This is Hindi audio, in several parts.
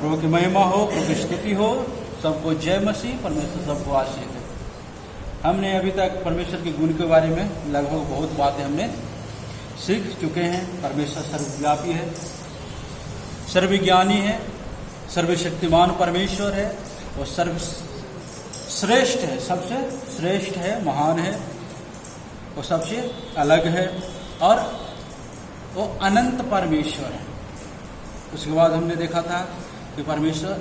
प्रभु की महिमा हो, प्रभु की स्तुति हो। सबको जय मसीह। परमेश्वर सबको आशीष दे। हमने अभी तक परमेश्वर के गुण के बारे में लगभग बहुत बातें हमने सीख चुके हैं। परमेश्वर सर्वव्यापी है, सर्वज्ञानी है, सर्वशक्तिमान परमेश्वर है, और सर्वश्रेष्ठ है, सबसे श्रेष्ठ है, महान है, वो सबसे अलग है, और वो अनंत परमेश्वर है। उसके बाद हमने देखा था कि परमेश्वर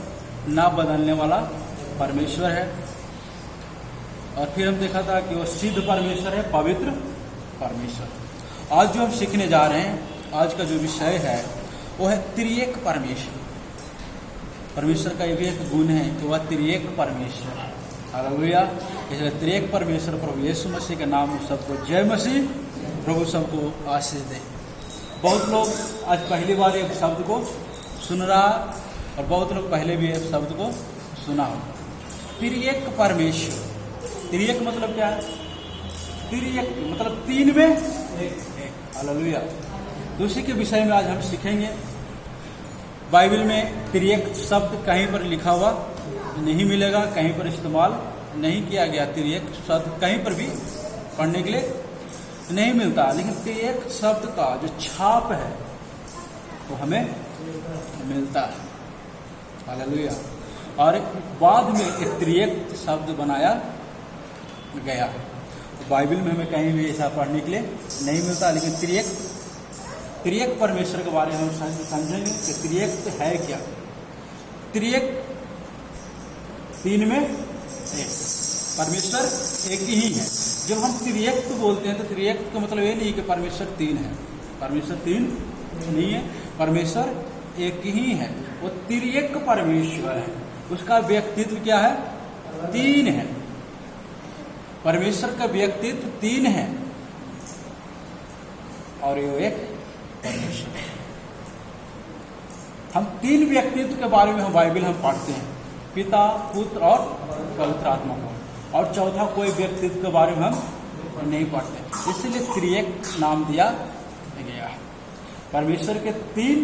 ना बदलने वाला परमेश्वर है, और फिर हम देखा था कि वो सिद्ध परमेश्वर है, पवित्र परमेश्वर। आज जो हम सीखने जा रहे हैं, आज का जो विषय है वो है त्रिएक परमेश्वर। परमेश्वर का ये भी एक गुण है कि वह त्रिएक परमेश्वर है। हालेलुया। इसलिए त्रिएक परमेश्वर प्रभु यीशु मसीह के नाम में सबको जय मसीह। प्रभु सबको आशीष दे। बहुत लोग आज पहली बार एक शब्द को सुन रहा, और बहुत लोग पहले भी एक शब्द को सुना हो। त्रिएक परमेश्वर। त्रिएक मतलब क्या है? त्रिएक मतलब तीन में एक। हालेलुया। तो उसी के विषय में आज हम सीखेंगे। बाइबल में त्रिएक शब्द कहीं पर लिखा हुआ नहीं मिलेगा, कहीं पर इस्तेमाल नहीं किया गया। त्रिएक शब्द कहीं पर भी पढ़ने के लिए नहीं मिलता, लेकिन त्रिएक शब्द का जो छाप है वो हमें मिलता है। हालेलुया। और बाद में एक त्रिएक शब्द बनाया गया। तो बाइबल में हमें कहीं भी ऐसा पढ़ने के लिए नहीं मिलता, लेकिन त्रिएक परमेश्वर के बारे में हम समझेंगे कि त्रिएक है क्या। त्रिएक तीन में एक। परमेश्वर एक ही है। जब हम त्रिएक बोलते हैं तो त्रिएक का मतलब ये नहीं कि परमेश्वर तीन है। परमेश्वर तीन नहीं है, परमेश्वर एक ही है। वो त्रिएक परमेश्वर है। उसका व्यक्तित्व क्या है? तीन है। परमेश्वर का व्यक्तित्व तीन है, और ये एक परमेश्वर है। हम तीन व्यक्तित्व के बारे में हम बाइबल हम पढ़ते हैं, पिता, पुत्र और पवित्र आत्मा को। और चौथा कोई व्यक्तित्व के बारे में हम नहीं पढ़ते, इसलिए त्रिएक नाम दिया गया है। परमेश्वर के तीन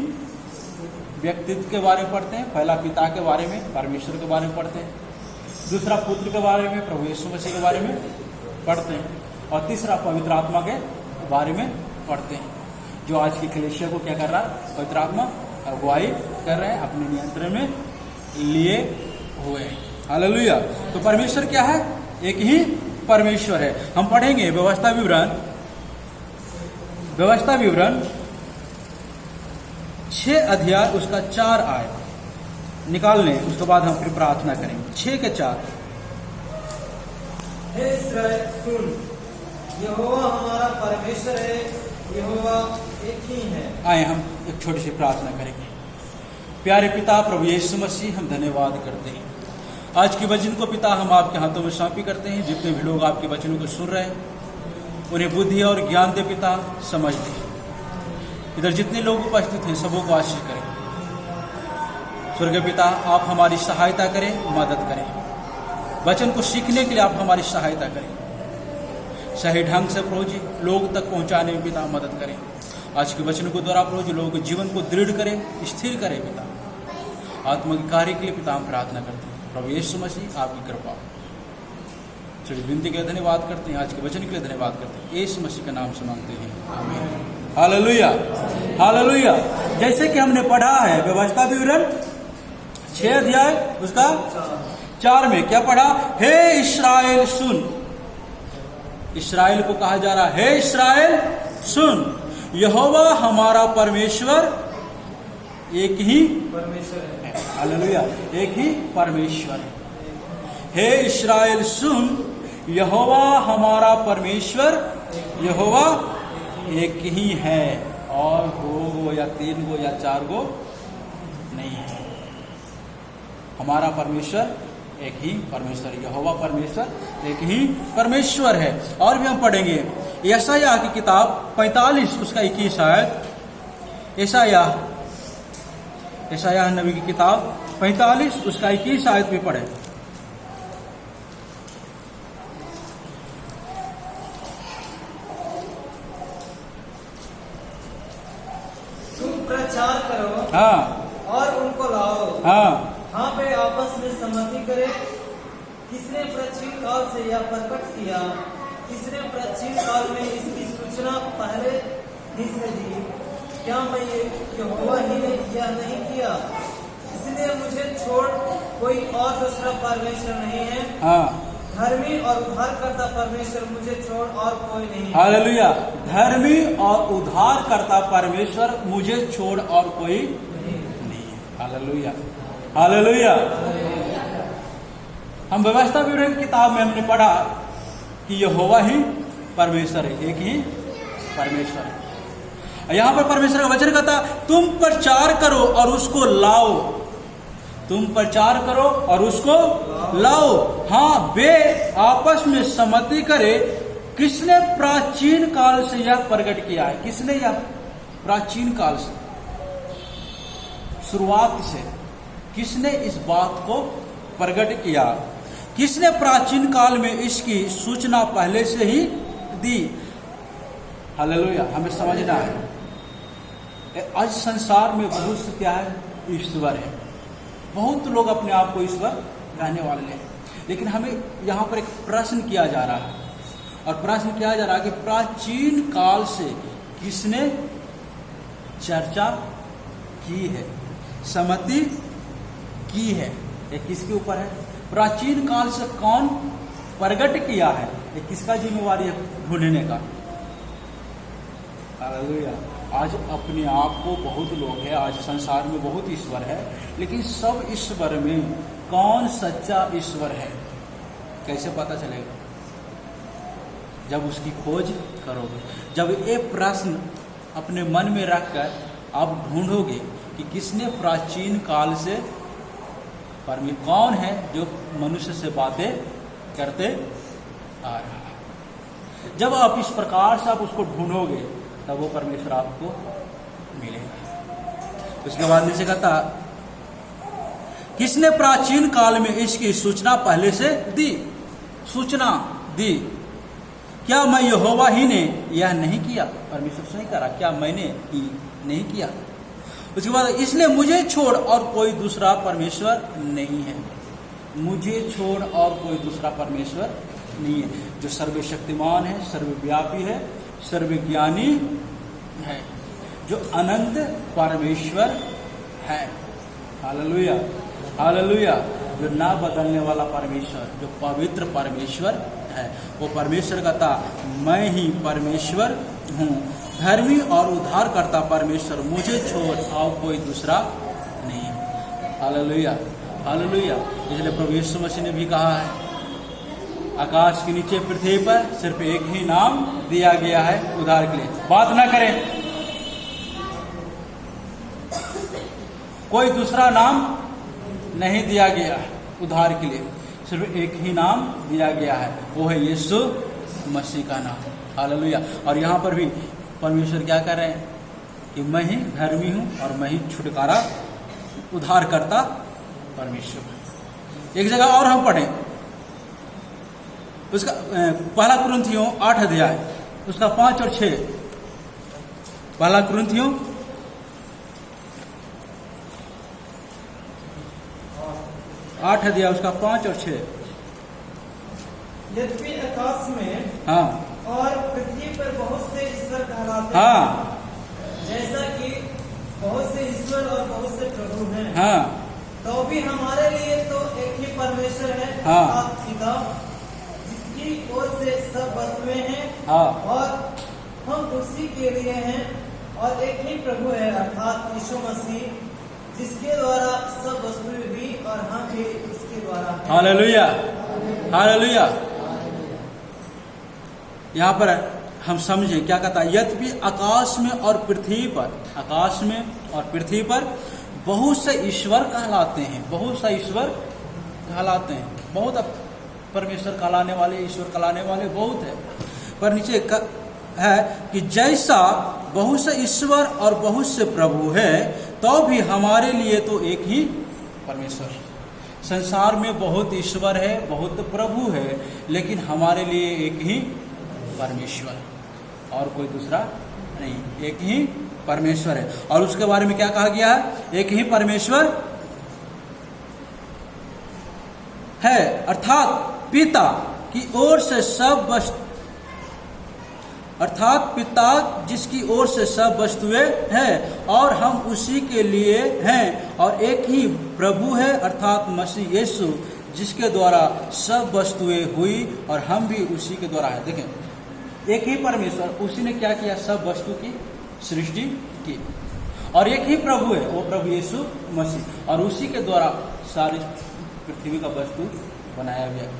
व्यक्तित्व के बारे में पढ़ते हैं। पहला पिता के बारे में, परमेश्वर के बारे में पढ़ते हैं। दूसरा पुत्र के बारे में, प्रभु यीशु मसीह के बारे में पढ़ते हैं। और तीसरा पवित्र आत्मा के बारे में पढ़ते हैं, जो आज की कलीसिया को क्या कर रहा है? पवित्र आत्मा अगुवाई कर रहे हैं, अपने नियंत्रण में लिए हुए हैं। हालेलुया। तो परमेश्वर क्या है? एक ही परमेश्वर है। हम पढ़ेंगे व्यवस्था विवरण 6 अध्याय उसका 4 आयत निकाल लें। उसके बाद हम फिर प्रार्थना करेंगे। 6 के 4। हे इस्राएल सुन, यहोवा हमारा परमेश्वर है, यहोवा एक ही है। आए हम एक छोटी सी प्रार्थना करेंगे। प्यारे पिता प्रभु यीशु मसीह, हम धन्यवाद करते हैं आज के वचन को पिता हम आपके हाथों में सौंपी करते हैं। जितने भी लोग आपके वचनों को सुन रहे हैं उन्हें बुद्धि और ज्ञान दे पिता, समझ दे। इधर जितने लोग उपस्थित हैं सबों को आशीष करें। स्वर्गीय पिता आप हमारी सहायता करें, मदद करें। वचन को सीखने के लिए आप हमारी सहायता करें। सही ढंग से प्रभु जी लोग तक पहुंचाने में पिता मदद करें। आज के वचन को द्वारा प्रभु जी लोगों के जीवन को दृढ़ करें, स्थिर करें पिता। आत्मा के कार्य के लिए पिता हम प्रार्थना करते हैं। प्रभु यीशु मसीह आपकी कृपा। चलिए विनती के लिए धन्यवाद करते हैं, आज के वचन के लिए धन्यवाद करते हैं। यीशु मसीह के नाम से मांगते हैं, आमीन। Hallelujah, hallelujah. जैसे कि हमने पढ़ा है व्यवस्था विवरण 6 अध्याय उसका 4 में क्या पढ़ा? हे इस्राएल सुन। इस्राएल को कहा जा रहा है, हे इस्राएल सुन, यहोवा हमारा परमेश्वर एक ही परमेश्वर है। हालेलुया, एक ही परमेश्वर है। हे इस्राएल सुन, यहोवा हमारा परमेश्वर, यहोवा एक ही है, और 2 गो या 3 गो या 4 गो नहीं है। हमारा परमेश्वर एक ही परमेश्वर, यहोवा परमेश्वर एक ही परमेश्वर है। और भी हम पढ़ेंगे यशायाह की किताब 45 उसका 21 आयत। यशायाह नबी की किताब 45 उसका 21 आयत भी पढ़े। तुम प्रचार करो हाँ और उनको लाओ, हाँ पे आपस में सम्मति करे, किसने प्राचीन काल से यह प्रकट किया, किसने प्राचीन काल में इसकी सूचना पहले ही से दी, क्या मैं यहोवा ही ने यह नहीं किया, इसलिए मुझे छोड़ कोई और दूसरा परमेश्वर नहीं है, धर्मी और उद्धारकर्ता परमेश्वर मुझे छोड़ और कोई नहीं है। हालेलुया। धर्मी और उद्धारकर्ता परमेश्वर मुझे छोड़ और कोई नहीं है। Hallelujah, hallelujah. हम व्यवस्था विवरण की किताब में हमने पढ़ा कि यहोवा ही परमेश्वर है, एक ही परमेश्वर है। यहां पर परमेश्वर का वचन कहता, तुम प्रचार करो और उसको लाओ, तुम प्रचार करो और उसको लाओ। हाँ, वे आपस में सम्मति करे, किसने प्राचीन काल से यह प्रकट किया है। किसने यह प्राचीन काल से, शुरुआत से किसने इस बात को प्रकट किया, किसने प्राचीन काल में इसकी सूचना पहले से ही दी। हालेलुया। हमें समझना है, आज संसार में बहुत से क्या है, ईश्वर है। बहुत लोग अपने आप को ईश्वर कहने वाले हैं, लेकिन हमें यहाँ पर एक प्रश्न किया जा रहा है, और प्रश्न किया जा रहा है कि प्राचीन काल से किसने चर्चा की है, सम्मति की है, ये किसके ऊपर है। प्राचीन काल से कौन प्रकट किया है, ये किसका जिम्मेवारी है ढूंढने का। हालेलुया। आज अपने आप को बहुत लोग हैं, आज संसार में बहुत ईश्वर है, लेकिन सब ईश्वर में कौन सच्चा ईश्वर है कैसे पता चलेगा। जब उसकी खोज करोगे, जब ये प्रश्न अपने मन में रखकर आप ढूंढोगे कि किसने प्राचीन काल से कौन है जो मनुष्य से बातें करते आ रहा है। जब आप इस प्रकार से आप उसको ढूंढोगे तब वो परमेश्वर आपको मिलेगा। उसके बाद नीचे कहता, किसने प्राचीन काल में इसकी सूचना पहले से दी, सूचना दी। क्या मैं यहोवा ही ने यह नहीं किया। परमेश्वर से नहीं करा, क्या मैंने ही नहीं किया। उसके बाद इसलिए मुझे छोड़ और कोई दूसरा परमेश्वर नहीं है। मुझे छोड़ और कोई दूसरा परमेश्वर नहीं है, जो सर्वशक्तिमान है, सर्वव्यापी है, सर्वज्ञानी है, जो अनंत परमेश्वर है। Hallelujah, hallelujah. जो ना बदलने वाला परमेश्वर, जो पवित्र परमेश्वर है, वो परमेश्वर कहता, मैं ही परमेश्वर हूँ, धर्मी और उद्धारकर्ता परमेश्वर मुझे छोड़ और कोई दूसरा नहीं है। Hallelujah, hallelujah. इसलिए प्रभु यीशु मसीह ने भी कहा है, आकाश के नीचे पृथ्वी पर सिर्फ एक ही नाम दिया गया है उद्धार के लिए। बात ना करें, कोई दूसरा नाम नहीं दिया गया है उद्धार के लिए, सिर्फ एक ही नाम दिया गया है, वो है यीशु मसीह का नाम। हालेलुया। और यहाँ पर भी परमेश्वर क्या कर रहे हैं कि मैं ही धर्मी हूँ और मैं ही छुटकारा उद्धार करता परमेश्वर। एक जगह और हम पढ़ें, उसका पहला कुरिन्थियों 8 अध्याय उसका 5 और 6। पहला कुरिन्थियों 8 अध्याय उसका 5 और 6। यद्यपि आकाश में हाँ और पृथ्वी पर बहुत से ईश्वर कहलाते हाँ हैं, जैसा कि बहुत से ईश्वर और बहुत से प्रभु हैं, हाँ तो भी हमारे लिए तो एक ही परमेश्वर है, हाँ। पिता, जिसकी ओर से सब वस्तुएं हैं, हाँ। और हम उसी के लिए हैं, और एक ही प्रभु है अर्थात यीशु मसीह, जिसके द्वारा सब वस्तुएं भी और हम भी उसके द्वारा हैं। Hallelujah, hallelujah. यहाँ पर हम समझे क्या कहता है, यद्यपि आकाश में और पृथ्वी पर, आकाश में और पृथ्वी पर बहुत से ईश्वर कहलाते हैं, बहुत से ईश्वर कहलाते हैं, बहुत परमेश्वर कहलाने वाले, ईश्वर कहलाने वाले बहुत है। पर नीचे है कि जैसा बहुत से ईश्वर और बहुत से प्रभु है, तो भी हमारे लिए तो एक ही परमेश्वर। संसार में बहुत ईश्वर है, बहुत प्रभु है, लेकिन हमारे लिए एक ही परमेश्वर, और कोई दूसरा नहीं, एक ही परमेश्वर है। और उसके बारे में क्या कहा गया है, एक ही परमेश्वर है, अर्थात पिता की ओर से सब वस्तु, अर्थात पिता जिसकी ओर से सब वस्तुएं हैं और हम उसी के लिए हैं, और एक ही प्रभु है अर्थात मसीह यीशु, जिसके द्वारा सब वस्तुएं हुई और हम भी उसी के द्वारा है। देखें, एक ही परमेश्वर, उसी ने क्या किया, सब वस्तु की सृष्टि की, और एक ही प्रभु है, वो प्रभु यीशु मसीह, और उसी के द्वारा सारी पृथ्वी का वस्तु बनाया गया।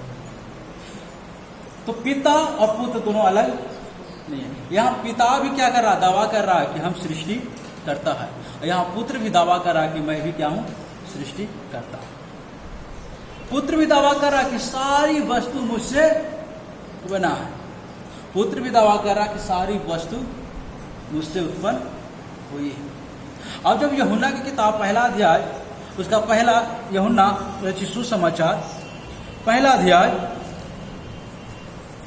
तो पिता और पुत्र दोनों अलग नहीं है। यहाँ पिता भी क्या कर रहा, दावा कर रहा है कि हम सृष्टि करता है, और यहाँ पुत्र भी दावा कर रहा है कि मैं भी क्या हूं, सृष्टि करता हूं। पुत्र भी दावा कर रहा है कि सारी वस्तु मुझसे बना है, पुत्र भी दावा कर रहा है कि सारी वस्तु मुझसे उत्पन्न हुई है। अब जब यूहन्ना की किताब पहला अध्याय, उसका पहला यूहन्ना रचित सुसमाचार पहला अध्याय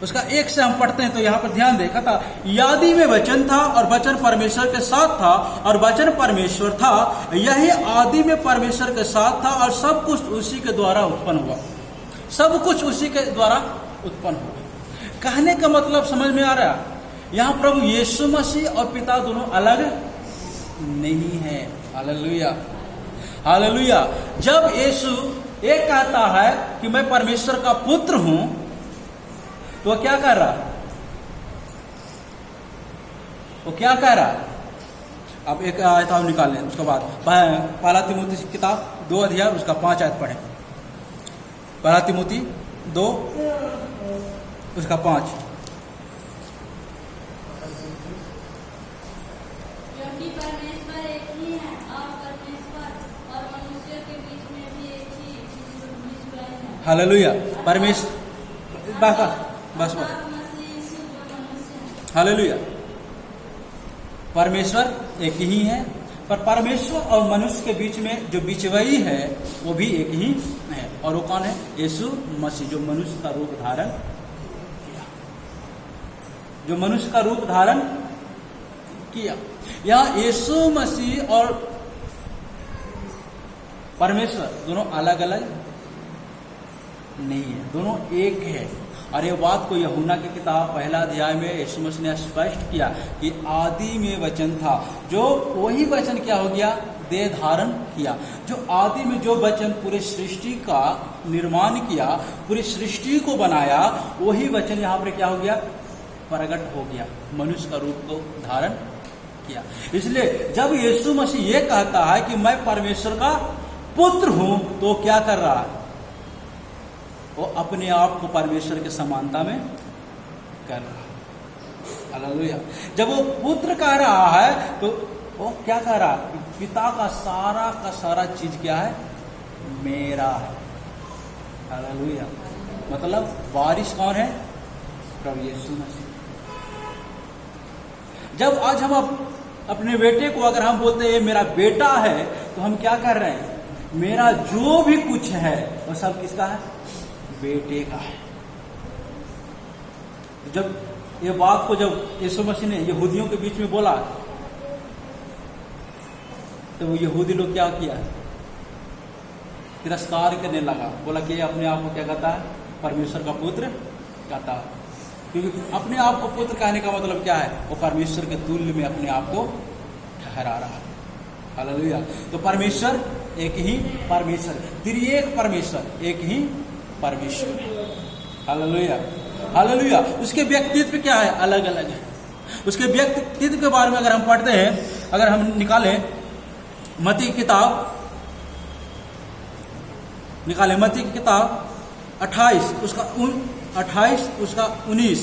उसका 1 से हम पढ़ते हैं, तो यहाँ पर ध्यान देखा था, आदि में वचन था और वचन परमेश्वर के साथ था और वचन परमेश्वर था, यही आदि में परमेश्वर के साथ था और सब कुछ उसी के द्वारा उत्पन्न हुआ, सब कुछ उसी के द्वारा उत्पन्न हुआ। कहने का मतलब समझ में आ रहा है, यहाँ प्रभु यीशु मसीह और पिता दोनों अलग नहीं है। Hallelujah, hallelujah. जब यीशु एक कहता है कि मैं परमेश्वर का पुत्र हूं, तो क्या कर रहा, वो क्या कह रहा है? अब एक आयत हम निकाल लें, उसके बाद पहला तिमोथी की किताब 2 अध्याय उसका 5 आयत पढ़ें। पहला तिमोथी 2 उसका 5। क्योंकि परमेश्वर एक ही है और परमेश्वर और मनुष्य के बीच में भी एक ही बीच है। हालेलुया, परमेश्वर, बस हालेलुया, परमेश्वर एक ही है, पर परमेश्वर और मनुष्य के बीच में जो बिचवई है वो भी एक ही है, और वो कौन है? यीशु मसीह, जो मनुष्य का रूप धारण किया, जो मनुष्य का रूप धारण किया। यहाँ यीशु मसीह और परमेश्वर दोनों अलग अलग नहीं है, दोनों एक है। और ये बात को यूहन्ना की किताब पहला अध्याय में यीशु मसीह ने स्पष्ट किया कि आदि में वचन था, जो वही वचन क्या हो गया, देह धारण किया। जो आदि में जो वचन पूरे सृष्टि का निर्माण किया, पूरी सृष्टि को बनाया, वही वचन यहाँ पर क्या हो गया, प्रकट हो गया, मनुष्य का रूप को धारण किया। इसलिए जब यीशु मसीह ये कहता है कि मैं परमेश्वर का पुत्र हूं, तो क्या कर रहा है, वो अपने आप को परमेश्वर के समानता में कर रहा है। हालेलुया। जब वो पुत्र कह रहा है तो वो क्या कह रहा है, पिता का सारा चीज क्या है, मेरा है। हालेलुया। मतलब वारिस कौन है, प्रभु यीशु मसीह। जब आज हम अपने बेटे को अगर हम बोलते हैं ये मेरा बेटा है, तो हम क्या कर रहे हैं, मेरा जो भी कुछ है वो सब किसका है, बेटे का है। जब ये बात को जब यीशु मसीह ने यहूदियों के बीच में बोला, तो वो यहूदी लोग क्या किया, तिरस्कार करने लगा, बोला कि अपने आप को क्या कहता है, परमेश्वर का पुत्र कहता है। क्योंकि अपने आप को पुत्र कहने का मतलब क्या है, वो परमेश्वर के तुल्य में अपने आप को ठहरा रहा है। हालेलुया। तो परमेश्वर एक ही परमेश्वर, त्रिएक परमेश्वर एक ही परमेश्वर है। Hallelujah, hallelujah. उसके व्यक्तित्व क्या है, अलग अलग है। उसके व्यक्तित्व के बारे में अगर हम पढ़ते हैं, अगर हम निकालें मत्ती की किताब, निकालें मत्ती की किताब 28 उसका 19।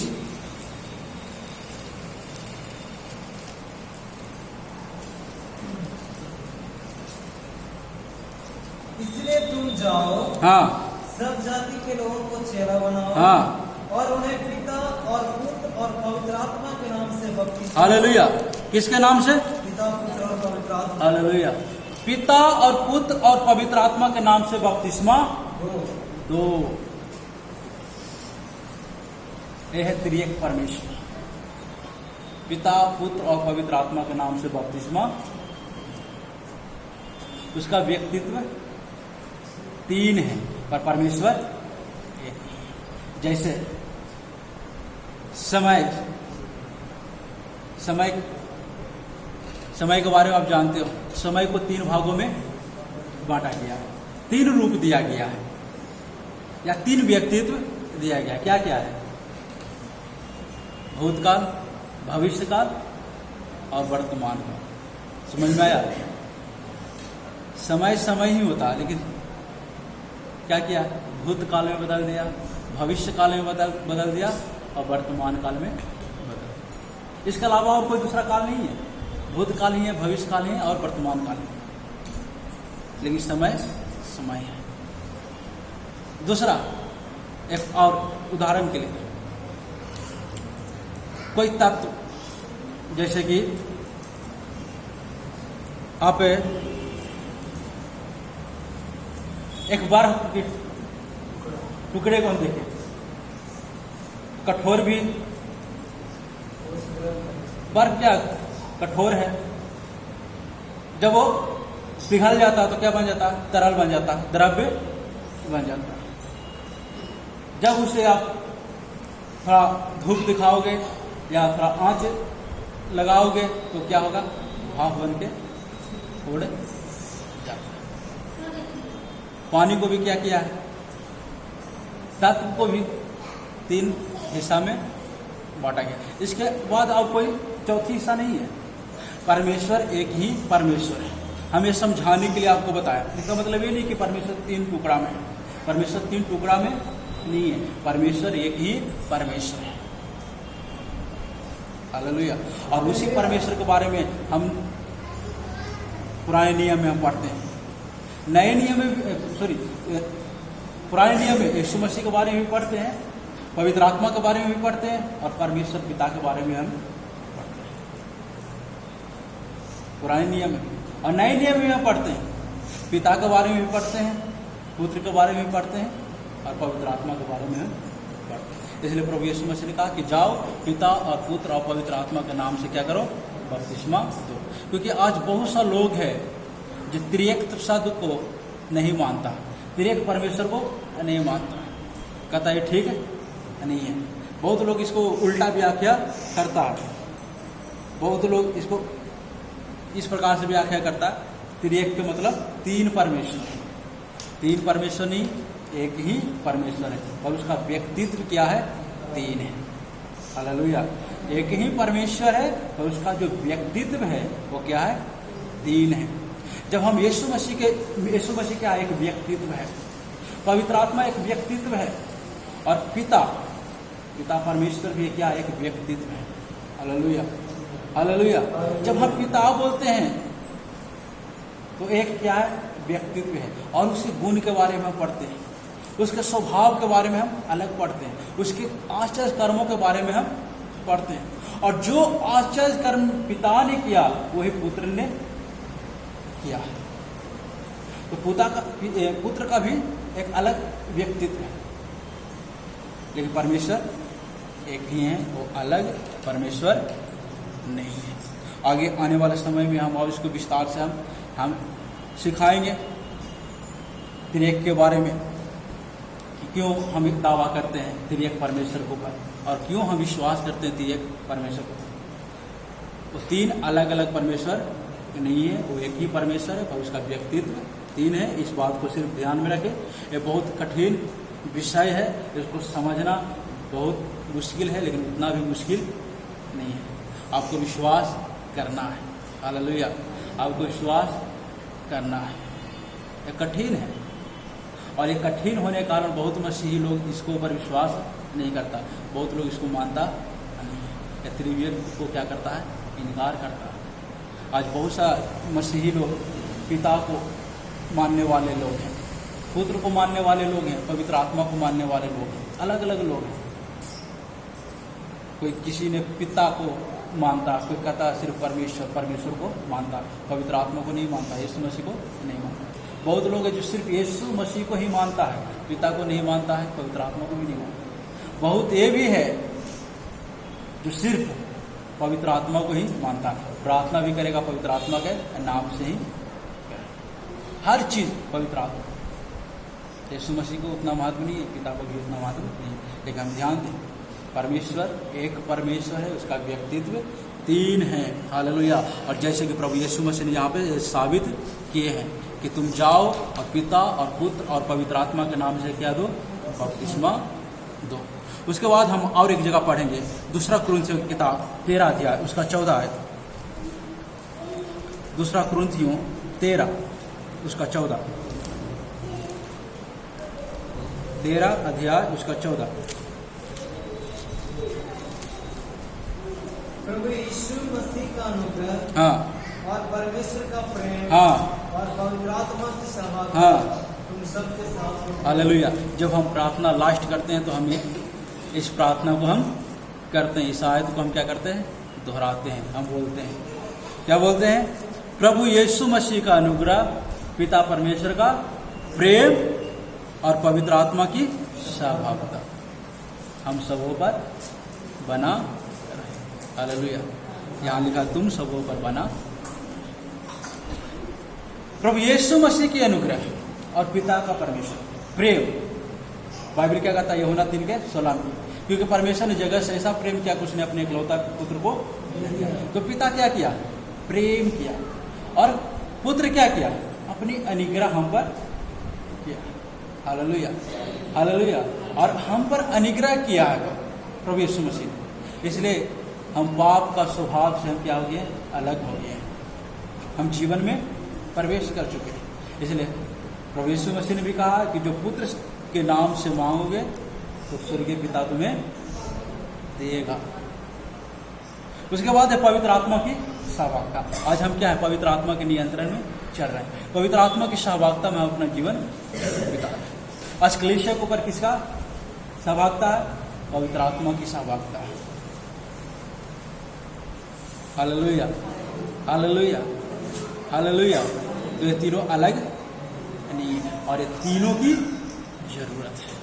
इसलिए तुम जाओ, हाँ, सब जाति के लोगों को चेला बनाओ, हाँ, और उन्हें पिता और पुत्र और पवित्र आत्मा के नाम से बपतिस्मा। हालेलुया। किसके नाम से? पिता, पुत्र और पवित्र आत्मा। हालेलुया। पिता और पुत्र और पवित्र आत्मा के नाम से बपतिस्मा दो। यह है त्रिएक परमेश्वर, पिता, पुत्र और पवित्र आत्मा के नाम से बपतिस्मा। उसका व्यक्तित्व 3 है, पर परमेश्वर जैसे समय के बारे में आप जानते हो, समय को 3 भागों में बांटा गया, 3 रूप दिया गया है या 3 व्यक्तित्व दिया गया है। क्या क्या है? भूतकाल, भविष्यकाल और वर्तमान काल। समझ में आया? समय ही होता है, लेकिन क्या किया? भूतकाल में बदल दिया, भविष्य काल में बदल दिया और वर्तमान काल में बदल दिया। इसके अलावा और कोई दूसरा काल नहीं है। भूतकाल ही है, भविष्य काल ही है और वर्तमान काल है, लेकिन समय है। दूसरा, एक और उदाहरण के लिए, कोई तत्व जैसे कि आप एक बर्फ के टुकड़े को हम देखें, कठोर भी बर्फ क्या कठोर है, जब वो पिघल जाता है तो क्या बन जाता है? तरल बन जाता है, द्रव्य बन जाता है। जब उसे आप थोड़ा धूप दिखाओगे या थोड़ा आंच लगाओगे तो क्या होगा? भाप बन के उड़ जाता है। पानी को भी क्या किया है? तत्व को भी 3 हिस्सा में बांटा गया। इसके बाद अब कोई चौथी हिस्सा नहीं है। परमेश्वर एक ही परमेश्वर है। हमें समझाने के लिए आपको बताया। इसका मतलब ये नहीं कि परमेश्वर 3 टुकड़ा में है। परमेश्वर 3 टुकड़ा में नहीं है। परमेश्वर एक ही परमेश्वर है। हालेलुया। और उसी परमेश्वर के बारे में हम पुराने नियम में हम पढ़ते हैं, नए नियम में पुराने नियम में यीशु मसीह के बारे में भी पढ़ते हैं, पवित्र आत्मा के बारे में भी पढ़ते हैं और परमेश्वर पिता के बारे में हम पढ़ते हैं पुराने नियम में। और नए नियम में हम पढ़ते हैं, पिता के बारे में भी पढ़ते हैं, पुत्र के बारे में भी पढ़ते हैं और पवित्र आत्मा के बारे में हम पढ़ते हैं। इसलिए प्रभु यीशु मसीह ने कहा कि जाओ पिता और पुत्र और पवित्र आत्मा के नाम से क्या करो? बपतिस्मा दो। क्योंकि आज बहुत सा लोग हैं जो त्रिएक शब्द को नहीं मानता, त्रिएक परमेश्वर को नहीं मानता, कहता है ठीक है, नहीं है। बहुत लोग इसको उल्टा व्याख्या करता है। बहुत लोग इसको इस प्रकार से व्याख्या करता है, त्रिएक के मतलब 3 परमेश्वर, 3 परमेश्वर नहीं, एक ही परमेश्वर है और उसका व्यक्तित्व क्या है? 3 है। हालेलुया। एक ही परमेश्वर है और उसका जो व्यक्तित्व है वो क्या है? 3 है। जब हम यीशु मसीह क्या एक व्यक्तित्व है, पवित्र आत्मा एक व्यक्तित्व है और पिता परमेश्वर भी क्या एक व्यक्तित्व है। Hallelujah, hallelujah. जब हम पिता बोलते हैं तो एक क्या है? व्यक्तित्व है और उसके गुण के बारे में हम पढ़ते हैं, उसके स्वभाव के बारे में हम अलग पढ़ते हैं, उसके आश्चर्य कर्मों के बारे में हम पढ़ते हैं। और जो आश्चर्य कर्म पिता ने किया वही पुत्र ने किया है। तो पुत्र का भी एक अलग व्यक्तित्व है, लेकिन परमेश्वर एक ही है, वो अलग परमेश्वर नहीं है। आगे आने वाले समय में हम और इसको विस्तार से हम सिखाएंगे त्रिएक के बारे में, कि क्यों हम एक दावा करते हैं त्रिएक परमेश्वर के ऊपर और क्यों हम विश्वास करते हैं त्रिएक परमेश्वर को। वो 3 अलग अलग परमेश्वर नहीं है, वो एक ही परमेश्वर है और उसका व्यक्तित्व 3 है। इस बात को सिर्फ ध्यान में रखें। ये बहुत कठिन विषय है, इसको समझना बहुत मुश्किल है, लेकिन उतना भी मुश्किल नहीं है। आपको विश्वास करना है। हालेलुया। आपको विश्वास करना है। ये कठिन है और ये कठिन होने के कारण बहुत मसीही लोग इसको ऊपर विश्वास नहीं करता, बहुत लोग इसको मानता नहीं है। ये त्रिएक को क्या करता है? इनकार करता है। आज बहुत सा मसीही लोग पिता को मानने वाले लोग हैं, पुत्र को मानने वाले लोग हैं, पवित्र आत्मा को मानने वाले लोग हैं, अलग अलग लोग हैं। कोई किसी ने पिता को मानता, कोई कहता सिर्फ परमेश्वर को मानता, पवित्र आत्मा को नहीं मानता, यीशु मसीह को नहीं मानता। बहुत लोग हैं जो सिर्फ यीशु मसीह को ही मानता है, पिता को नहीं मानता है, पवित्र आत्मा को भी नहीं मानता। बहुत ये भी है जो सिर्फ पवित्र आत्मा को ही मानता है, प्रार्थना भी करेगा पवित्र आत्मा के नाम से ही करेगा, हर चीज पवित्र आत्मा। यीशु मसीह को उतना महत्व नहीं है, पिता को भी उतना महत्व नहीं है। लेकिन हम ध्यान दें, परमेश्वर एक परमेश्वर है, उसका व्यक्तित्व तीन है। हालेलुया। और जैसे कि प्रभु यीशु मसीह ने यहाँ पे साबित किए हैं कि तुम जाओ और पिता और पुत्र और पवित्र आत्मा के नाम से क्या दो, बपतिस्मा दो। उसके बाद हम और एक जगह पढ़ेंगे, दूसरा कुरिन्थियों की किताब 13 अध्याय उसका 14 आयत। दूसरा कुरिन्थियों 13 उसका 14, 13 अध्याय उसका 14। प्रभु यीशु मसीह का अनुग्रह हाँ और परमेश्वर का प्रेम हाँ और पवित्र आत्मा की सहभागिता हाँ। तुम सबके साथ हो। हालेलुया। जब हम प्रार्थना लास्ट करते हैं तो हम इस प्रार्थना को हम करते हैं, इस आयत को हम क्या करते हैं, दोहराते हैं। हम बोलते हैं, क्या बोलते हैं? प्रभु यीशु मसीह का अनुग्रह, पिता परमेश्वर का प्रेम और पवित्र आत्मा की सहभागिता हम सबों पर बना रहे। हालेलुया। यहाँ लिखा तुम सबों पर बना। प्रभु यीशु मसीह की अनुग्रह और पिता का परमेश्वर प्रेम, बाइबल क्या कहता है? यूहन्ना 3:16 में, क्योंकि परमेश्वर ने जगत से ऐसा प्रेम किया कि उसने अपने इकलौता पुत्र को दिया। तो पिता क्या किया? प्रेम किया। और पुत्र क्या किया? अपनी अनुग्रह हम पर किया। Hallelujah, hallelujah. और हम पर अनुग्रह किया है प्रभु यीशु मसीह ने, इसलिए हम पाप का स्वभाव से हम क्या हो गए? अलग हो गए। हम जीवन में प्रवेश कर चुके हैं। इसलिए प्रभु यीशु मसीह ने भी कहा कि जो पुत्र के नाम से मांगोगे तो स्वर्गीय पिता तुम्हें देगा। उसके बाद है पवित्र आत्मा की सहभागिता। आज हम क्या है? पवित्र आत्मा के नियंत्रण में चल रहे हैं। पवित्र आत्मा की सहभागिता में हम अपना जीवन बिता रहे हैं। आज क्लेशिया के ऊपर किसका सहभागिता है? पवित्र आत्मा की सहभागिता है। Hallelujah, hallelujah, hallelujah. तो ये तीनों अलग नहीं है और ये तीनों की जरूरत है।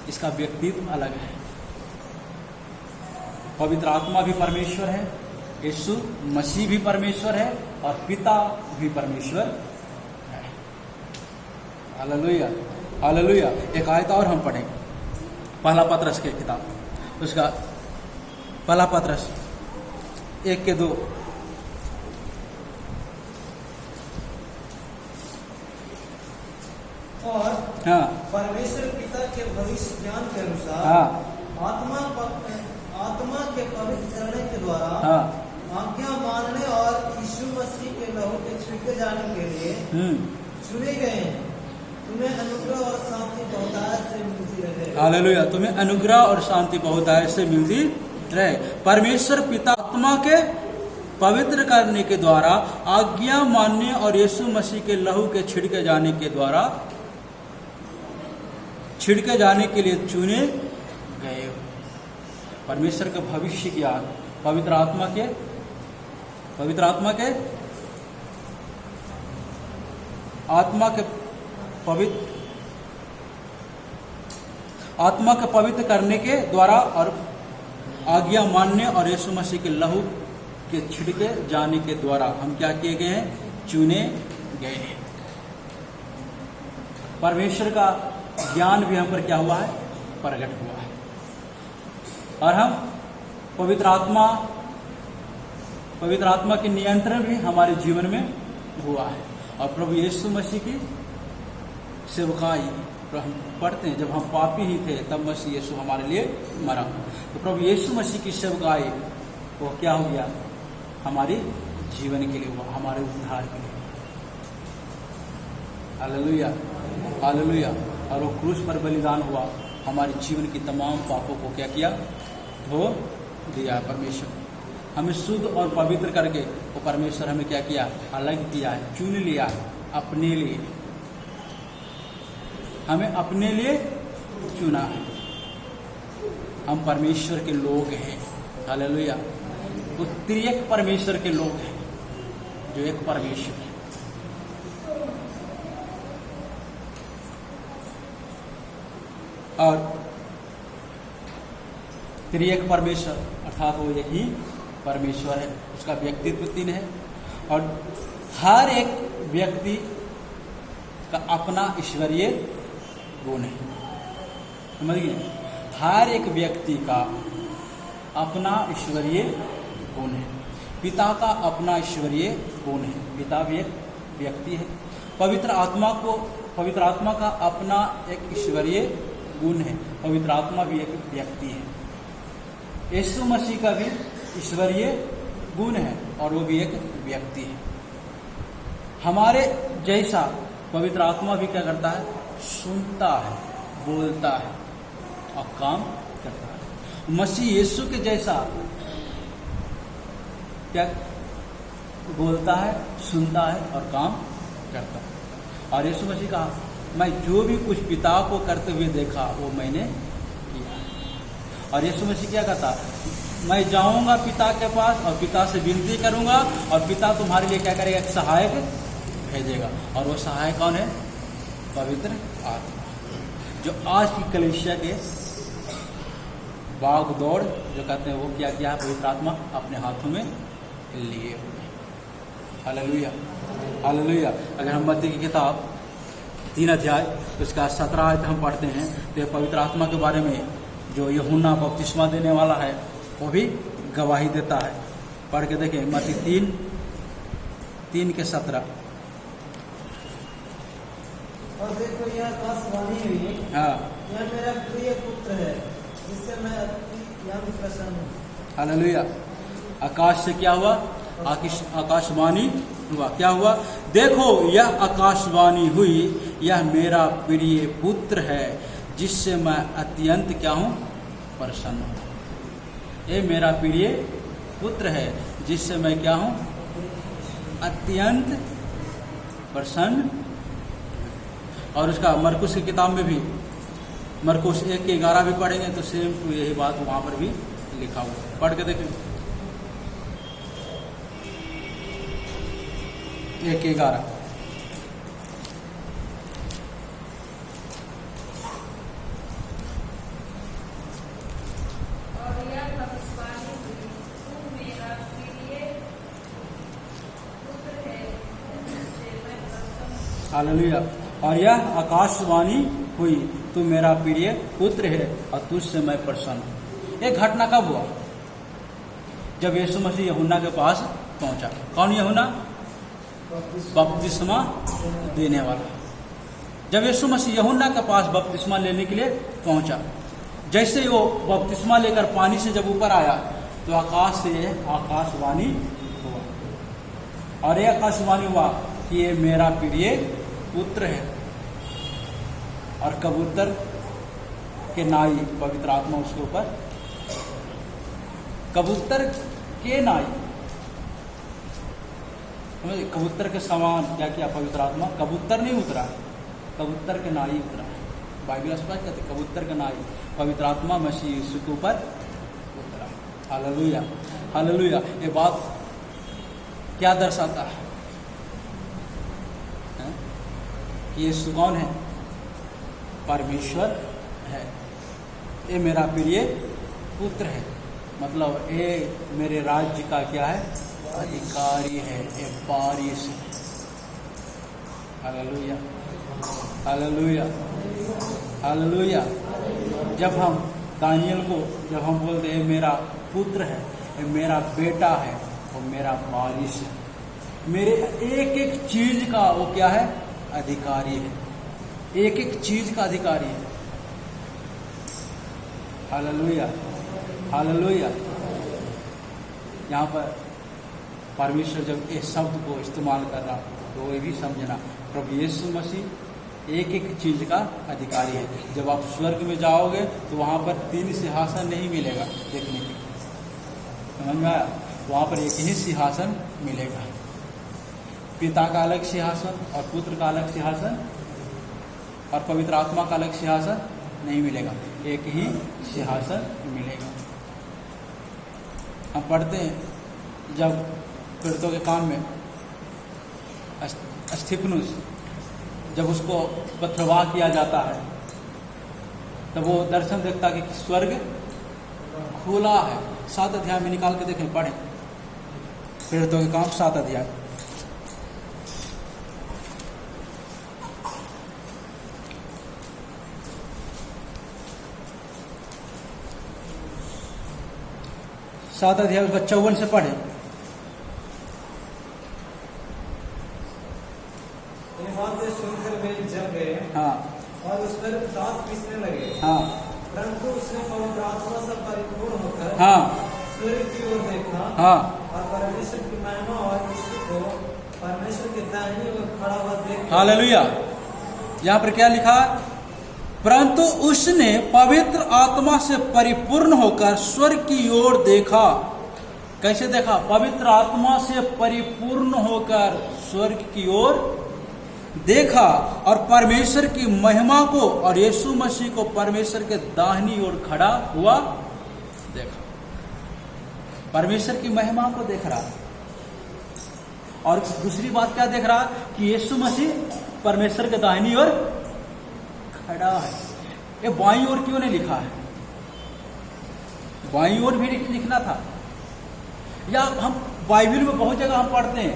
इसका व्यक्तित्व अलग है। पवित्र आत्मा भी परमेश्वर है, यीशु मसीह भी परमेश्वर है और पिता भी परमेश्वर है। Hallelujah, hallelujah. एक आयत और हम पढ़ेंगे, पहला पत्रस की किताब, उसका पहला पत्रस 1:2। और हाँ परमेश्वर पिता के भविष्य ज्ञान के अनुसार हाँ आत्मा के पवित्र करने के द्वारा हाँ आज्ञा मानने और यीशु मसीह के लहू के छिड़के जाने के लिए चुने गए हैं। तुम्हें अनुग्रह और शांति बहुतायत से मिलती रहे। हालेलुया। तुम्हें अनुग्रह और शांति बहुतायत से मिलती रहे। परमेश्वर पिता आत्मा के पवित्र करने के द्वारा, आज्ञा मानने और यीशु मसीह के लहू के छिड़के जाने के द्वारा, छिड़के जाने के लिए चुने गए हो। परमेश्वर के भविष्य ज्ञान पवित्र आत्मा के पवित्र करने के द्वारा और आज्ञा मानने और यीशु मसीह के लहू के छिड़के जाने के द्वारा हम क्या किए गए हैं? चुने गए हैं। परमेश्वर का ज्ञान भी हम पर क्या हुआ है? प्रकट हुआ है। और हम पवित्र आत्मा के नियंत्रण भी हमारे जीवन में हुआ है। और प्रभु यीशु मसीह की सेवकाई हम पढ़ते हैं, जब हम पापी ही थे तब मसीह यीशु हमारे लिए मरा। तो प्रभु यीशु मसीह की सेवकाई वो क्या हो गया? हमारे जीवन के लिए हुआ, हमारे उद्धार के लिए। Hallelujah, hallelujah. और वो क्रूस पर बलिदान हुआ, हमारे जीवन की तमाम पापों को क्या किया? धो दिया। परमेश्वर हमें शुद्ध और पवित्र करके वो परमेश्वर हमें क्या किया? अलग किया है, चुन लिया है अपने लिए। हमें अपने लिए चुना है। हम परमेश्वर के लोग हैं। हालेलुया। वो त्रिएक परमेश्वर के लोग हैं, जो एक परमेश्वर है। और त्रिएक परमेश्वर अर्थात वो एक ही परमेश्वर है, उसका व्यक्तित्व तीन है। और हर एक व्यक्ति का अपना ईश्वरीय गुण है। समझ गए? हर एक व्यक्ति का अपना ईश्वरीय गुण है। पिता का अपना ईश्वरीय गुण है। पिता भी एक व्यक्ति है। पवित्र आत्मा का अपना एक ईश्वरीय गुण है। पवित्र आत्मा भी एक व्यक्ति है। यीशु मसीह का भी ईश्वरीय गुण है और वो भी एक व्यक्ति है। हमारे जैसा पवित्र आत्मा भी क्या करता है? सुनता है, बोलता है और काम करता है। मसीह यीशु के जैसा क्या बोलता है, सुनता है और काम करता है। और यीशु मसीह कहा, मैं जो भी कुछ पिता को करते हुए देखा वो मैंने किया। और यीशु मसीह क्या कहता? मैं जाऊंगा पिता के पास और पिता से विनती करूंगा और पिता तुम्हारे लिए क्या करेगा? एक सहायक भेजेगा। और वो सहायक कौन है? पवित्र आत्मा। जो आज की कलीसिया के भाग दौड़ जो कहते हैं वो क्या किया है? पवित्र आत्मा अपने हाथों में लिए हुए। Hallelujah, hallelujah. अगर हम मत्ती की किताब 3 अध्याय उसका 17 आयत हम पढ़ते हैं तो पवित्र आत्मा के बारे में जो यूहन्ना बपतिस्मा देने वाला है वो भी गवाही देता है। पढ़ के देखें मत्ती 3 के 17। और देखो यह आकाशवाणी हुई, हाँ, यह मेरा प्रिय पुत्र है जिससे मैं अति प्रसन्न हूँ। हालेलुया। आकाश से क्या हुआ? आकाशवाणी हुआ। क्या हुआ? देखो यह आकाशवाणी हुई, यह मेरा प्रिय पुत्र है जिससे मैं अत्यंत क्या हूँ? प्रसन्न हूँ। ये मेरा प्रिय पुत्र है जिससे मैं क्या हूँ? अत्यंत प्रसन्न। और उसका मरकुस की किताब में भी मरकुस 1 के 11 भी पढ़ेंगे तो सेम यही बात वहां पर भी लिखा हुआ। पढ़ के देखें 1 के 11। हालेलुया। और यह आकाशवाणी हुई, तू मेरा प्रिय पुत्र है और तुझसे मैं प्रसन्न हूँ। एक घटना कब हुआ? जब यीशु मसीह यूहन्ना के पास पहुंचा। कौन यूहन्ना? बपतिस्मा देने वाला। जब यीशु मसीह यूहन्ना के पास बपतिस्मा लेने के लिए पहुंचा, जैसे वो बपतिस्मा लेकर पानी से जब ऊपर आया तो आकाश से आकाशवाणी हुआ। और यह आकाशवाणी हुआ कि ये मेरा प्रिय पुत्र है। और कबूतर के नाई पवित्र आत्मा उसके ऊपर, कबूतर के नाई, कबूतर के समान क्या किया पवित्र आत्मा? कबूतर नहीं उतरा, कबूतर के नाई उतरा। बाइबल स्पष्ट कहते कबूतर के नाई पवित्र आत्मा मसीह यीशु के ऊपर उतरा। Hallelujah, hallelujah. ये बात क्या दर्शाता है? कि यीशु कौन है? परमेश्वर है। ये मेरा प्रिय पुत्र है, मतलब ये मेरे राज्य का क्या है? अधिकारी है, ये वारिस है। Hallelujah, hallelujah, hallelujah. जब हम दानियल को जब हम बोलते हैं मेरा पुत्र है, ये मेरा बेटा है, वो मेरा वारिस है, मेरे एक एक चीज का वो क्या है? अधिकारी है, एक एक चीज का अधिकारी है। Hallelujah, hallelujah. यहाँ पर परमेश्वर जब इस शब्द को इस्तेमाल कर रहा तो ये भी समझना प्रभु यीशु मसीह एक एक चीज का अधिकारी है। जब आप स्वर्ग में जाओगे तो वहाँ पर 3 सिंहासन नहीं मिलेगा देखने के, समझ में आया? वहाँ पर एक ही सिंहासन मिलेगा। पिता का अलग सिंहासन और पुत्र का अलग सिंहासन और पवित्र आत्मा का अलग सिंहासन नहीं मिलेगा, एक ही सिंहासन मिलेगा। हम पढ़ते हैं जब पीड़ितों के काम में स्थिफनुस जब उसको पथरवाह किया जाता है तब वो दर्शन देखता कि स्वर्ग खुला है। 7 अध्याय में निकाल के देखें, पढ़ें पीड़ितों के काम 7 अध्याय। 7 अध्याय उसका 54 से पढ़े। ये बातें सुनकर वे जग गए हाँ और उस पर दांत पीसने लगे। हाँ परंतु उसने पवित्र आत्मा से परिपूर्ण होकर हाँ सूर्य की ओर देखा हाँ और परमेश्वर की महिमा और यीशु को परमेश्वर के दाहिनी ओर खड़ा हुआ देख हालेलुया। यहाँ पर क्या लिखा? परंतु उसने पवित्र आत्मा से परिपूर्ण होकर स्वर्ग की ओर देखा। कैसे देखा? पवित्र आत्मा से परिपूर्ण होकर स्वर्ग की ओर देखा और परमेश्वर की महिमा को और यीशु मसीह को परमेश्वर के दाहिनी ओर खड़ा हुआ देखा। परमेश्वर की महिमा को देख रहा। और दूसरी बात क्या देख रहा? कि यीशु मसीह परमेश्वर के दाहिनी ओर खड़ा है। ये बाईं ओर क्यों नहीं लिखा है? बाईं ओर भी लिखना था। या हम बाइबल में बहुत जगह हम पढ़ते हैं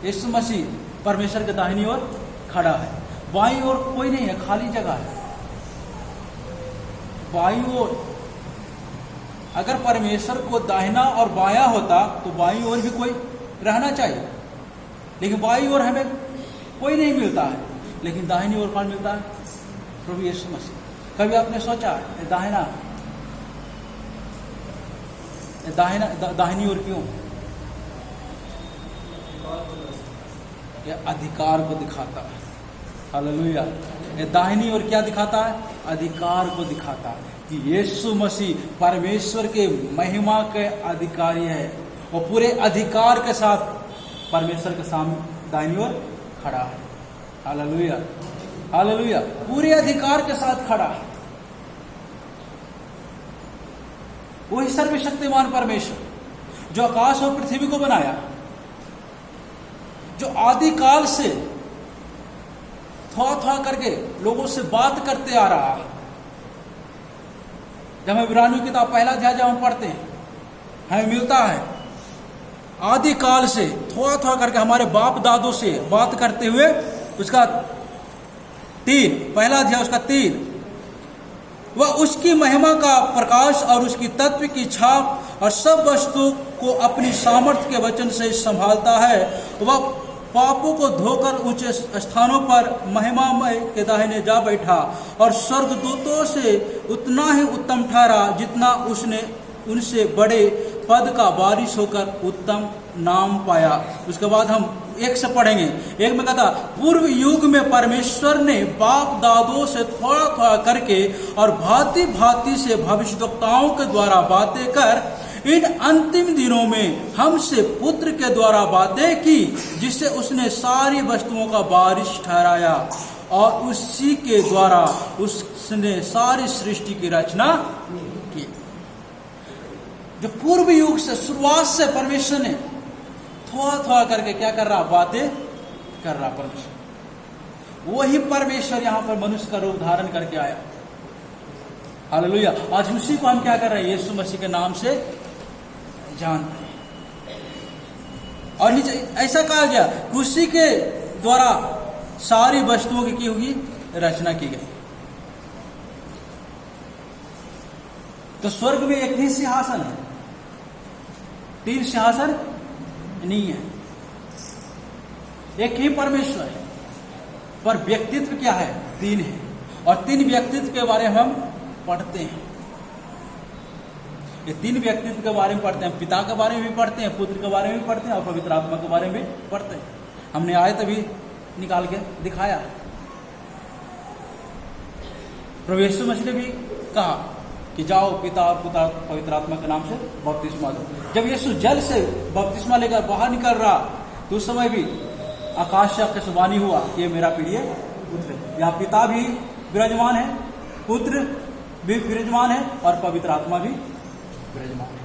यीशु मसीह परमेश्वर के दाहिनी ओर खड़ा है। बाईं ओर कोई नहीं है, खाली जगह है। बाईं ओर अगर परमेश्वर को दाहिना और बायां होता तो बाईं ओर भी कोई रहना चाहिए, लेकिन बाईं ओर हमें कोई नहीं मिलता है, लेकिन दाहिनी ओर कौन मिलता है? प्रभु यीशु मसीह। कभी आपने सोचा दाहिनी ओर क्यों? यह अधिकार को दिखाता है। हालेलुया। ये दाहिनी ओर क्या दिखाता है? अधिकार को दिखाता है कि यीशु मसीह परमेश्वर के महिमा के अधिकारी है। वो पूरे अधिकार के साथ परमेश्वर के सामने दाहिनी ओर खड़ा है। Hallelujah hallelujah. पूरे अधिकार के साथ खड़ा है। वही सर्वशक्तिमान परमेश्वर जो आकाश और पृथ्वी को बनाया, जो आदि काल से थोड़ा करके लोगों से बात करते आ रहा है। जब हम इब्रानियों की किताब पहला अध्याय जब हम पढ़ते हैं, हमें मिलता है आदि काल से थोड़ा करके हमारे बाप दादों से बात करते हुए उसका 3 पहला अध्याय उसका 3 वह उसकी महिमा का प्रकाश और उसकी तत्व की छाप और सब वस्तु को अपनी सामर्थ्य के वचन से संभालता है। वह पापों को धोकर ऊंचे स्थानों पर महिमामय के दाहिने जा बैठा और स्वर्गदूतों से उतना ही उत्तम ठहरा जितना उसने उनसे बड़े पद का वारिस होकर उत्तम नाम पाया। उसके बाद हम 1 से पढ़ेंगे। 1 में कहता, पूर्व युग में परमेश्वर ने बाप दादों से थोड़ा करके और भांति भांति से भविष्यवक्ताओं के द्वारा बातें कर इन अंतिम दिनों में हमसे पुत्र के द्वारा बातें की, जिससे उसने सारी वस्तुओं का वारिस ठहराया और उसी के द्वारा उसने सारी सृष्टि की रचना की। जो पूर्व युग से शुरुआत से परमेश्वर ने थोड़ा करके क्या कर रहा? बातें कर रहा परमेश्वर। वही परमेश्वर यहां पर मनुष्य का रूप धारण करके आया। हालेलुया। आज उसी को हम क्या कर रहे हैं? यीशु मसीह के नाम से जानते हैं। और नीचे ऐसा कहा गया कि उसी के द्वारा सारी वस्तुओं की होगी रचना की गई। तो स्वर्ग में एक ही सिंहासन है, 3 सिंहासन नहीं है। एक ही परमेश्वर है, पर व्यक्तित्व क्या है? 3 है। और 3 व्यक्तित्व के बारे में हम पढ़ते हैं। ये 3 व्यक्तित्व के बारे में पढ़ते हैं। पिता के बारे में भी पढ़ते हैं, पुत्र के बारे में भी पढ़ते हैं और पवित्र आत्मा के बारे में भी पढ़ते हैं। हमने आयत भी निकाल के दिखाया। प्रभु यीशु मसीह ने भी कहा कि जाओ पिता और पुत्र पवित्र आत्मा के नाम से बपतिस्मा दो। जब यीशु जल से बपतिस्मा लेकर बाहर निकल रहा तो उस समय भी आकाश से आकाशवाणी हुआ कि ये मेरा प्रिय पुत्र है। यहाँ पिता भी विराजमान है, पुत्र भी विराजमान है और पवित्र आत्मा भी विराजमान है।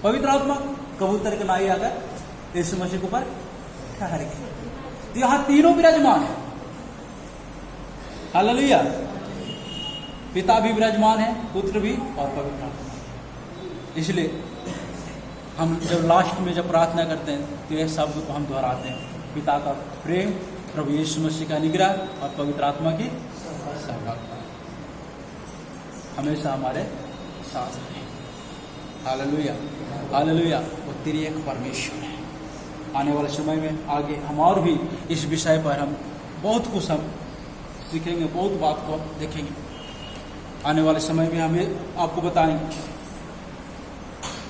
पवित्र आत्मा कबूतर के नाई आकर यीशु मसीह के ऊपर ठहर गई। तो यहाँ तीनों विराजमान है। हालेलुया। पिता भी विराजमान है, पुत्र भी और पवित्र आत्मा। इसलिए हम जब लास्ट में जब प्रार्थना करते हैं तो यह शब्द को हम दोहराते हैं, पिता का प्रेम, प्रभु यीशु मसीह का निग्रह और पवित्र आत्मा की सहभागिता हमेशा हमारे साथ रहे। Hallelujah, hallelujah. वो त्रिएक परमेश्वर है। आने वाले समय में आगे हम और भी इस विषय पर हम बहुत कुछ हम सीखेंगे, बहुत बात को देखेंगे। आने वाले समय में हमें आपको बताएंगे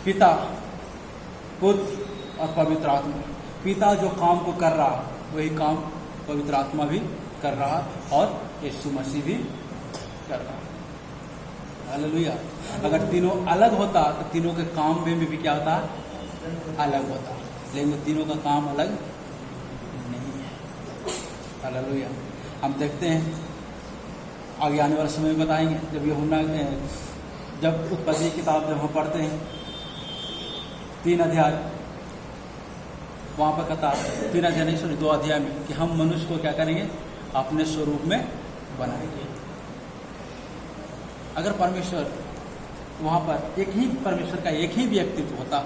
पिता, पुत्र और पवित्र आत्मा। पिता जो काम को कर रहा है वही काम पवित्र आत्मा भी कर रहा है और यीशु मसीह भी कर रहा है। हालेलुया। अगर तीनों अलग होता तो तीनों के काम में भी क्या होता, अलग होता, लेकिन तीनों का काम अलग नहीं है। हालेलुया। हम देखते हैं आगे आने वाले समय में बताएंगे, जब यूहन्ना जब उत्पत्ति की किताब जब हम पढ़ते हैं 3 अध्याय, वहाँ पर कहता 3 अध्याय नहीं सॉरी 2 अध्याय में कि हम मनुष्य को क्या करेंगे, अपने स्वरूप में बनाएंगे। अगर परमेश्वर वहाँ पर एक ही परमेश्वर का एक ही व्यक्तित्व होता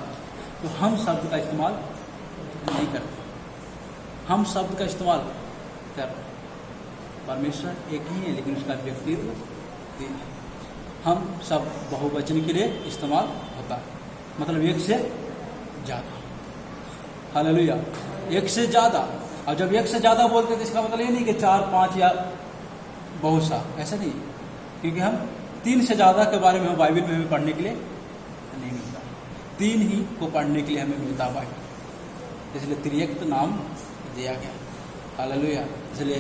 तो हम शब्द का इस्तेमाल नहीं करते। हम शब्द का इस्तेमाल करते, परमेश्वर एक ही है लेकिन उसका व्यक्तित्व तीन है। हम सब बहुवचन के लिए इस्तेमाल होता है, मतलब एक से ज़्यादा। हालेलुया, एक से ज़्यादा। और जब एक से ज़्यादा बोलते हैं तो इसका मतलब ये नहीं कि 4, 5 या बहुत सा, ऐसा नहीं। क्योंकि हम 3 से ज़्यादा के बारे में हम बाइबल में हमें पढ़ने के लिए नहीं मिलता, 3 ही को पढ़ने के लिए हमें मिलता बाइबल, इसलिए त्रिएक नाम दिया गया। हालेलुया। इसलिए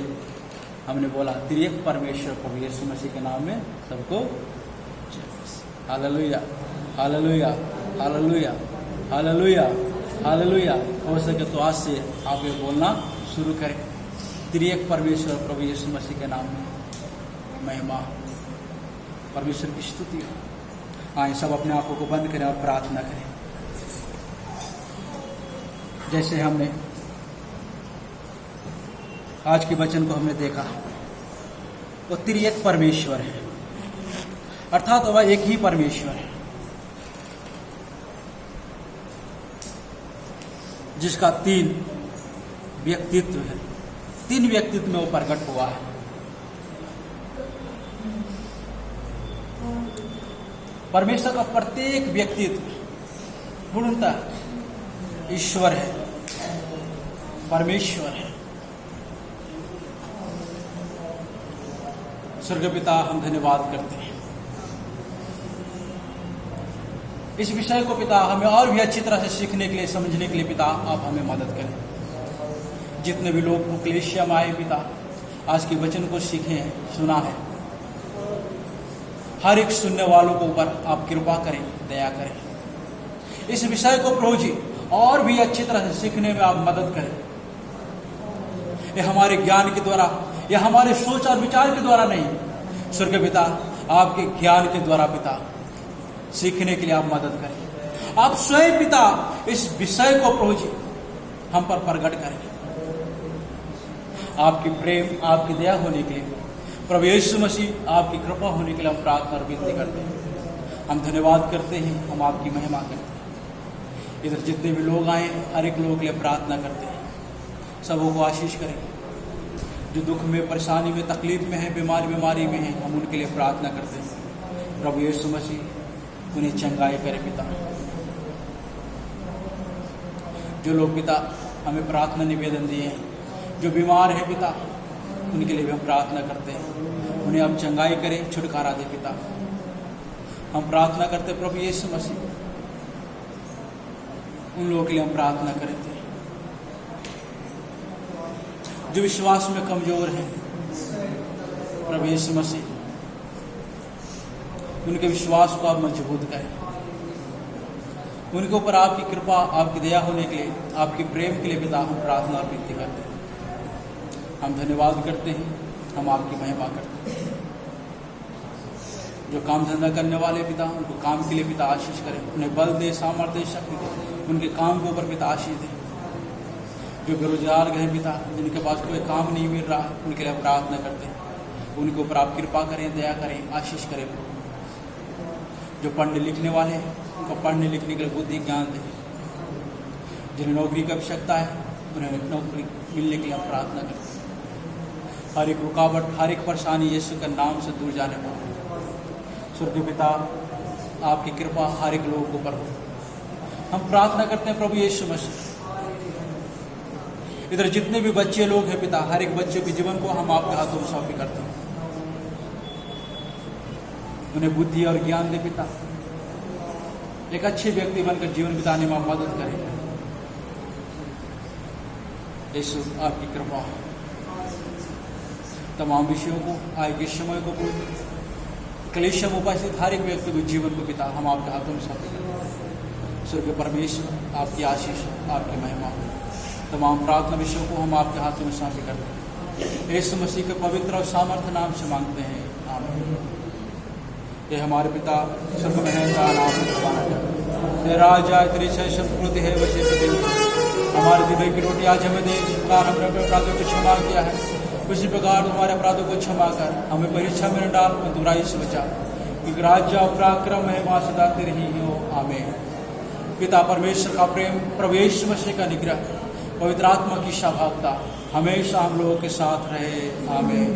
हमने बोला त्रिएक परमेश्वर प्रभु यीशु मसीह के नाम में सबको। Hallelujah, hallelujah, hallelujah, hallelujah, hallelujah. हो सके तो आज से आप ये बोलना शुरू करें, त्रिएक परमेश्वर प्रभु यीशु मसीह के नाम में महिमा, परमेश्वर की स्तुति हो। आए सब अपने आंखों को बंद करें और प्रार्थना करें। जैसे हमने आज के वचन को हमने देखा, वो त्रिएक परमेश्वर है, अर्थात वह एक ही परमेश्वर है जिसका 3 व्यक्तित्व है। 3 व्यक्तित्व में वो प्रकट हुआ है। परमेश्वर का प्रत्येक व्यक्तित्व पूर्णतः ईश्वर है, परमेश्वर है। स्वर्गीय पिता, हम धन्यवाद करते हैं इस विषय को पिता, हमें और भी अच्छी तरह से सीखने के लिए, समझने के लिए पिता आप हमें मदद करें। जितने भी लोग मुक्लेशिया में आए पिता, आज के वचन को सीखे हैं, सुना है, हर एक सुनने वालों को ऊपर आप कृपा करें, दया करें। इस विषय को प्रभु जी और भी अच्छी तरह से सीखने में आप मदद करें। ये हमारे ज्ञान के द्वारा या हमारे सोच और विचार के द्वारा नहीं, स्वर्गीय पिता आपके ज्ञान के द्वारा पिता सीखने के लिए आप मदद करें। आप स्वयं पिता इस विषय को प्रभु जी हम पर प्रकट करें। आपकी प्रेम, आपकी दया होने के लिए, प्रभु यीशु मसीह आपकी कृपा होने के लिए हम प्रार्थना और विनती करते हैं। हम धन्यवाद करते हैं, हम आपकी महिमा करते हैं। इधर जितने भी लोग आए, हर एक लोगों के लिए प्रार्थना करते हैं, सबों को आशीष करें। जो दुख में, परेशानी में, तकलीफ में है, बीमारी में है, हम उनके लिए प्रार्थना करते हैं। प्रभु यीशु मसीह उन्हें चंगाई करे पिता। जो लोग पिता हमें प्रार्थना निवेदन दिए हैं, जो बीमार है पिता, उनके लिए भी हम प्रार्थना करते हैं। उन्हें आप चंगाई करें, छुटकारा दे पिता। हम प्रार्थना करते प्रभु यीशु मसीह, उन लोगों के लिए हम प्रार्थना करते हैं जो विश्वास में कमजोर हैं। प्रभु यीशु मसीह उनके विश्वास को आप मजबूत करें। उनके ऊपर आपकी कृपा, आपकी दया होने के लिए, आपके प्रेम के लिए पिता हम प्रार्थना और विनती करते हैं। हम धन्यवाद करते हैं, हम आपकी महिमा करते हैं। जो काम धंधा करने वाले पिता, उनको काम के लिए पिता आशीष करें। उन्हें बल दे, सामर्थ्य, शक्ति दे, उनके काम के ऊपर पिता आशीष दे। जो बेरोजगार गए पिता, जिनके पास कोई काम नहीं मिल रहा, उनके लिए प्रार्थना करते हैं। उनके ऊपर आप कृपा करें, दया करें, आशीष करें। जो पढ़ने लिखने वाले हैं, उनको पढ़ने लिखने के लिए बुद्धि ज्ञान दें। जिन्हें नौकरी की आवश्यकता है, उन्हें नौकरी मिलने के लिए हम प्रार्थना करते हैं। हर एक रुकावट, हर एक परेशानी यीशु के नाम से दूर जाने पाए। स्वर्गीय पिता, आपकी कृपा हर एक लोगों के ऊपर हो। हम प्रार्थना करते हैं प्रभु यीशु मसीह, इधर जितने भी बच्चे लोग हैं पिता, हर एक बच्चे के जीवन को हम आपके हाथों में सौंपी करते हैं। उन्हें बुद्धि और ज्ञान दे पिता, एक अच्छे व्यक्ति बनकर जीवन बिताने में मदद करें। यीशु आपकी कृपा तमाम विषयों को, आगे के समय को, कलेशम उपस्थित हर एक व्यक्ति के जीवन को पिता हम आपके हाथों में सौंपी करते हैं। स्वर्गीय परमेश्वर आपकी आशीष, आपकी महिमा, तमाम प्रार्थना विषयों को हम आपके हाथों में सौंपी करते हैं। यीशु मसीह के पवित्र और सामर्थ्य नाम से मांगते हैं, आमीन। ये हमारे पिता स्वर्ग में है, तेरा नाम तेरा राज आए, तेरी इच्छा संपूर्ण है वैसे पृथ्वी। हमारे दिव्य की रोटी आज हमें दे, जिस हमने अपने अपराधों को क्षमा किया है उसी प्रकार हमारे अपराधों को क्षमा कर, हमें परीक्षा में न डाल, बुराई से बचा, क्योंकि राज्य और पराक्रम है मां सदा तेरी ही हो, आमीन। पिता परमेश्वर का प्रेम, प्रभु यीशु मसीह का निग्रह, पवित्र आत्मा की शाभागता हमेशा हम लोगों के साथ रहे, आमीन।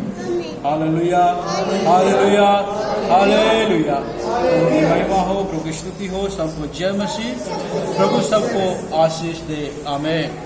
Hallelujah, hallelujah, hallelujah. प्रभु की महिमा हो, प्रभु की स्तुति हो, सबको जय मसीह। प्रभु सबको आशीष दे, आमीन।